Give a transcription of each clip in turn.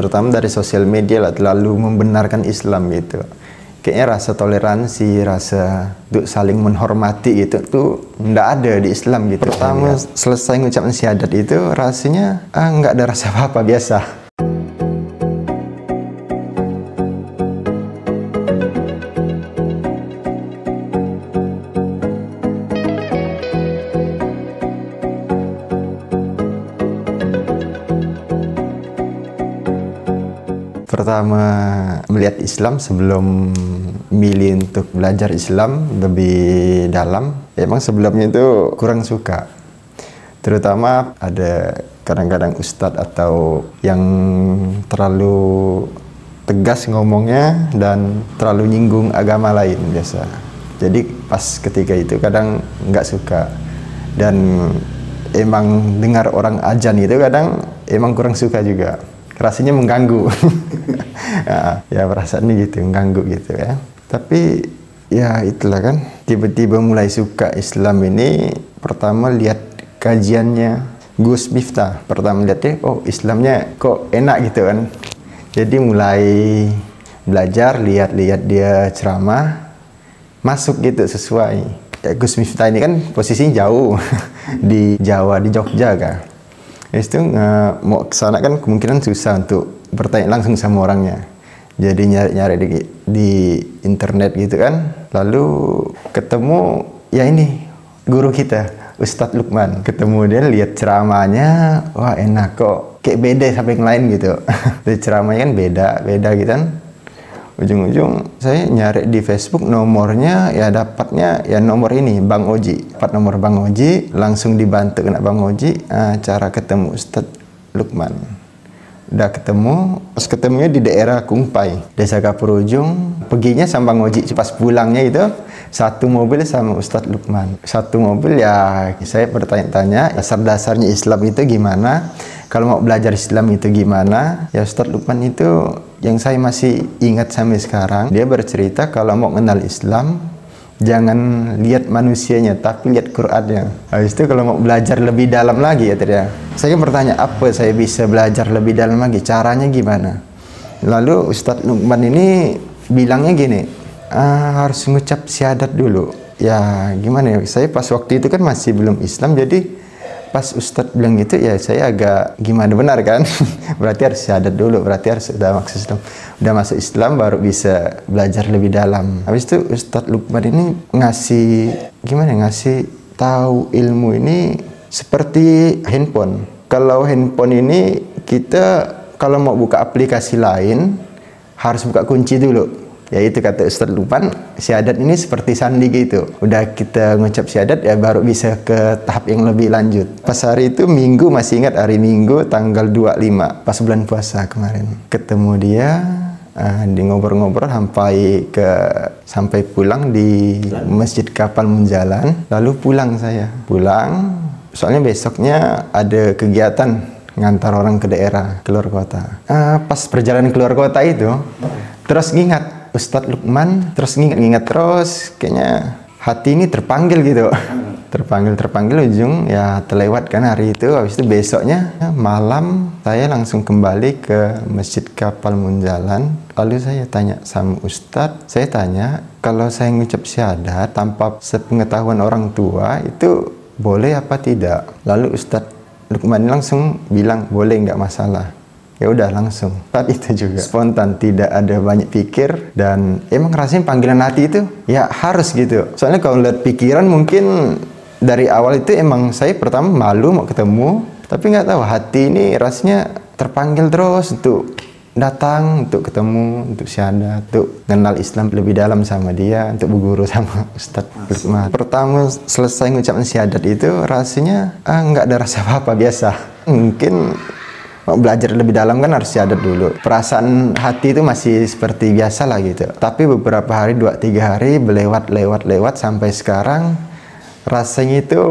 terutama dari sosial media lah, terlalu membenarkan Islam gitu. Kayaknya rasa toleransi, rasa untuk saling menghormati itu tuh nggak ada di Islam gitu. Pertama selesai ngucapin syahadat itu rasanya nggak ada rasa apa-apa, biasa. Pertama melihat Islam sebelum milih untuk belajar Islam lebih dalam, emang sebelumnya itu kurang suka. Terutama ada kadang-kadang ustadz atau yang terlalu tegas ngomongnya dan terlalu nyinggung agama lain biasa. Jadi pas ketika itu kadang nggak suka. Dan emang dengar orang azan itu kadang emang kurang suka juga. Rasanya mengganggu. Ya perasaannya gitu, mengganggu gitu ya. Tapi ya itulah kan, tiba-tiba mulai suka Islam ini pertama lihat kajiannya Gus Miftah. Pertama lihatnya, oh Islamnya kok enak gitu kan. Jadi mulai belajar, lihat-lihat dia ceramah, masuk gitu sesuai. Ya, Gus Miftah ini kan posisinya jauh di Jawa, di Jogja kan. Itu mau ke sana kan kemungkinan susah untuk bertanya langsung sama orangnya. Jadi nyari-nyari di internet gitu kan. Lalu ketemu ya ini guru kita, Ustadz Lukman. Ketemu dia, lihat ceramahnya, wah enak kok. Kayak beda sampai yang lain gitu. Jadi ceramahnya kan beda gitu kan. Ujung-ujung saya nyari di Facebook nomornya, ya dapatnya ya nomor ini Bang Oji. Dapat nomor Bang Oji, langsung dibantu kena Bang Oji, cara ketemu Ustadz Lukman. Udah ketemu, pas ketemunya di daerah Kungpai, Desa Kapur Ujung. Perginya sama Bang Oji, pas pulangnya itu satu mobil sama Ustadz Lukman. Satu mobil ya saya bertanya-tanya dasar-dasarnya Islam itu gimana, kalau mau belajar Islam itu gimana. Ya Ustadz Lukman itu yang saya masih ingat sampai sekarang, dia bercerita kalau mau kenal Islam jangan lihat manusianya tapi lihat Qur'annya. Habis itu kalau mau belajar lebih dalam lagi ya tadi, saya bertanya apa saya bisa belajar lebih dalam lagi, caranya gimana. Lalu Ustadz Lukman ini bilangnya gini, harus ngucap syahadat dulu. Ya gimana ya, saya pas waktu itu kan masih belum Islam, jadi pas Ustadz bilang gitu ya saya agak gimana, benar kan. Berarti harus syahadat dulu, berarti harus udah masuk Islam baru bisa belajar lebih dalam. Habis itu Ustadz Lukman ini ngasih tahu ilmu ini seperti handphone. Kalau handphone ini kita kalau mau buka aplikasi lain harus buka kunci dulu. Ya itu kata Ustadz Lukman, syahadat ini seperti sandi gitu. Udah kita ngucap syahadat ya baru bisa ke tahap yang lebih lanjut. Pas hari itu Minggu, masih ingat hari Minggu tanggal 25 pas bulan puasa kemarin. Ketemu dia, di ngobrol-ngobrol sampai pulang di Masjid Kapal Munjalan. Lalu pulang saya. Soalnya besoknya ada kegiatan ngantar orang ke daerah, keluar kota. Pas perjalanan keluar kota itu terus ngingat Ustadz Lukman, terus ngingat terus, kayaknya hati ini terpanggil gitu. Terpanggil ujung ya terlewat kan hari itu. Habis itu besoknya malam saya langsung kembali ke Masjid Kapal Munjalan. Lalu saya tanya sama Ustadz, kalau saya ngucap syahadat tanpa sepengetahuan orang tua itu boleh apa tidak? Lalu Ustadz Lukman langsung bilang boleh, nggak masalah. Ya udah langsung. Saat itu juga spontan, tidak ada banyak pikir, dan emang rasanya panggilan hati itu ya harus gitu. Soalnya kalau lihat pikiran mungkin dari awal itu emang saya pertama malu mau ketemu, tapi nggak tahu hati ini rasanya terpanggil terus untuk datang, untuk ketemu, untuk syahadat, untuk kenal Islam lebih dalam sama dia, untuk berguru sama Ustadz Lukman. Pertama selesai ngucapin syahadat itu rasanya nggak ada rasa apa-apa, biasa. Mungkin mau belajar lebih dalam kan harus syahadat dulu. Perasaan hati itu masih seperti biasa lah gitu. Tapi beberapa hari, 2-3 hari lewat sampai sekarang, rasanya itu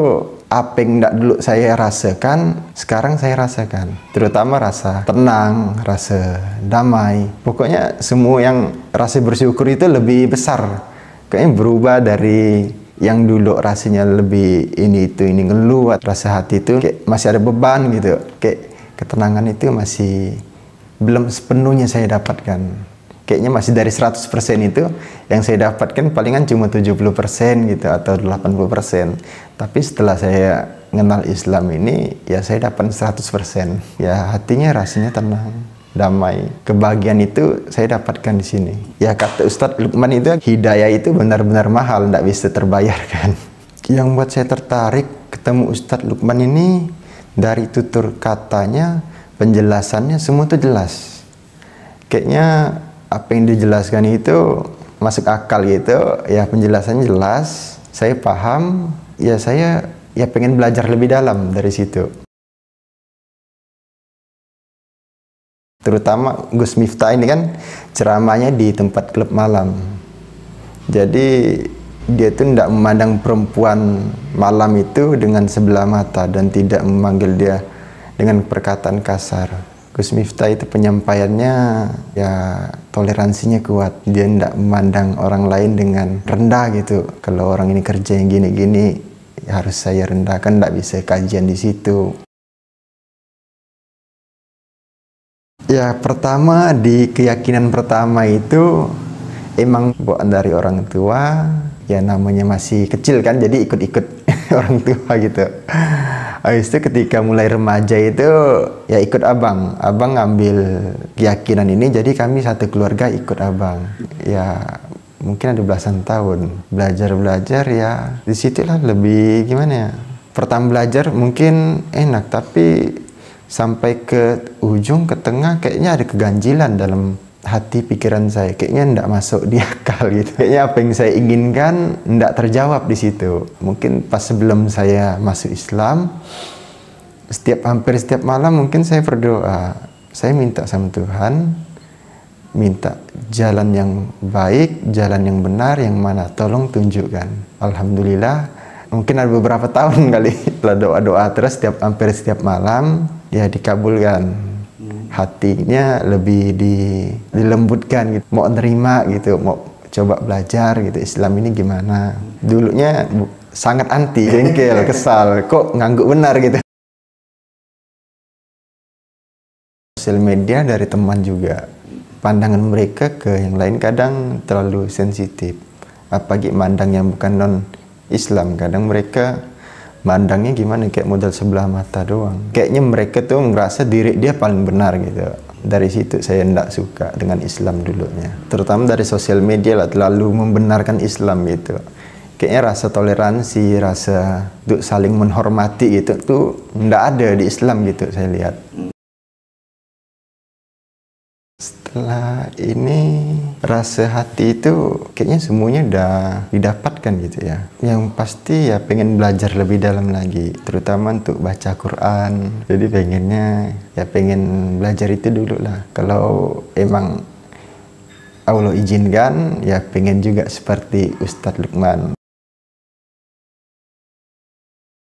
apa yang tidak dulu saya rasakan, sekarang saya rasakan. Terutama rasa tenang, rasa damai. Pokoknya semua yang rasa bersyukur itu lebih besar. Kayaknya berubah dari yang dulu rasanya lebih ini ngeluh, rasa hati itu kayak masih ada beban gitu. Kayak ketenangan itu masih belum sepenuhnya saya dapatkan. Kayaknya masih dari 100% itu yang saya dapatkan palingan cuma 70% gitu atau 80%. Tapi setelah saya mengenal Islam ini, ya saya dapat 100%. Ya hatinya rasanya tenang, damai. Kebahagiaan itu saya dapatkan di sini. Ya kata Ustadz Lukman itu, hidayah itu benar-benar mahal, tidak bisa terbayarkan. Yang buat saya tertarik ketemu Ustadz Lukman ini, dari tutur katanya, penjelasannya semua itu jelas. Kayaknya apa yang dijelaskan itu masuk akal gitu. Ya penjelasannya jelas, saya paham. Ya saya pengen belajar lebih dalam dari situ. Terutama Gus Miftah ini kan ceramahnya di tempat klub malam. Jadi dia itu tidak memandang perempuan malam itu dengan sebelah mata dan tidak memanggil dia dengan perkataan kasar. Gus Miftah itu penyampaiannya ya toleransinya kuat. Dia tidak memandang orang lain dengan rendah gitu. Kalau orang ini kerja yang gini-gini ya harus saya rendahkan, tidak bisa kajian di situ. Ya pertama, di keyakinan pertama itu emang bawaan dari orang tua. Ya namanya masih kecil kan, jadi ikut-ikut orang tua gitu. Habis itu ketika mulai remaja itu ya ikut abang. Abang ngambil keyakinan ini, jadi kami satu keluarga ikut abang. Ya mungkin ada belasan tahun. Belajar-belajar ya disitulah lebih gimana ya. Pertama belajar mungkin enak, tapi sampai ke ujung, ke tengah kayaknya ada keganjilan dalam hati pikiran saya, kayaknya ndak masuk di akal gitu. Kayaknya apa yang saya inginkan ndak terjawab di situ. Mungkin pas sebelum saya masuk Islam, hampir setiap malam mungkin saya berdoa. Saya minta sama Tuhan, minta jalan yang baik, jalan yang benar, yang mana tolong tunjukkan. Alhamdulillah, mungkin ada beberapa tahun kali setelah doa-doa terus hampir setiap malam, ya dikabulkan. Hatinya lebih dilembutkan gitu, mau nerima gitu, mau coba belajar gitu, Islam ini gimana. Dulunya sangat anti, jengkel, kesal, kok ngangguk benar gitu. Sosial media dari teman juga, pandangan mereka ke yang lain kadang terlalu sensitif, apalagi mandang yang bukan non Islam. Kadang mereka mandangnya gimana, kayak modal sebelah mata doang. Kayaknya mereka tuh ngerasa diri dia paling benar gitu. Dari situ saya tidak suka dengan Islam dulunya. Terutama dari sosial media lah, terlalu membenarkan Islam gitu. Kayaknya rasa toleransi, rasa untuk saling menghormati itu tuh tidak ada di Islam gitu saya lihat. Setelah ini rasa hati itu kayaknya semuanya udah didapatkan gitu ya. Yang pasti ya pengen belajar lebih dalam lagi, terutama untuk baca Quran. Jadi pengennya ya pengen belajar itu dulu lah. Kalau emang Allah izinkan ya pengen juga seperti Ustadz Lukman.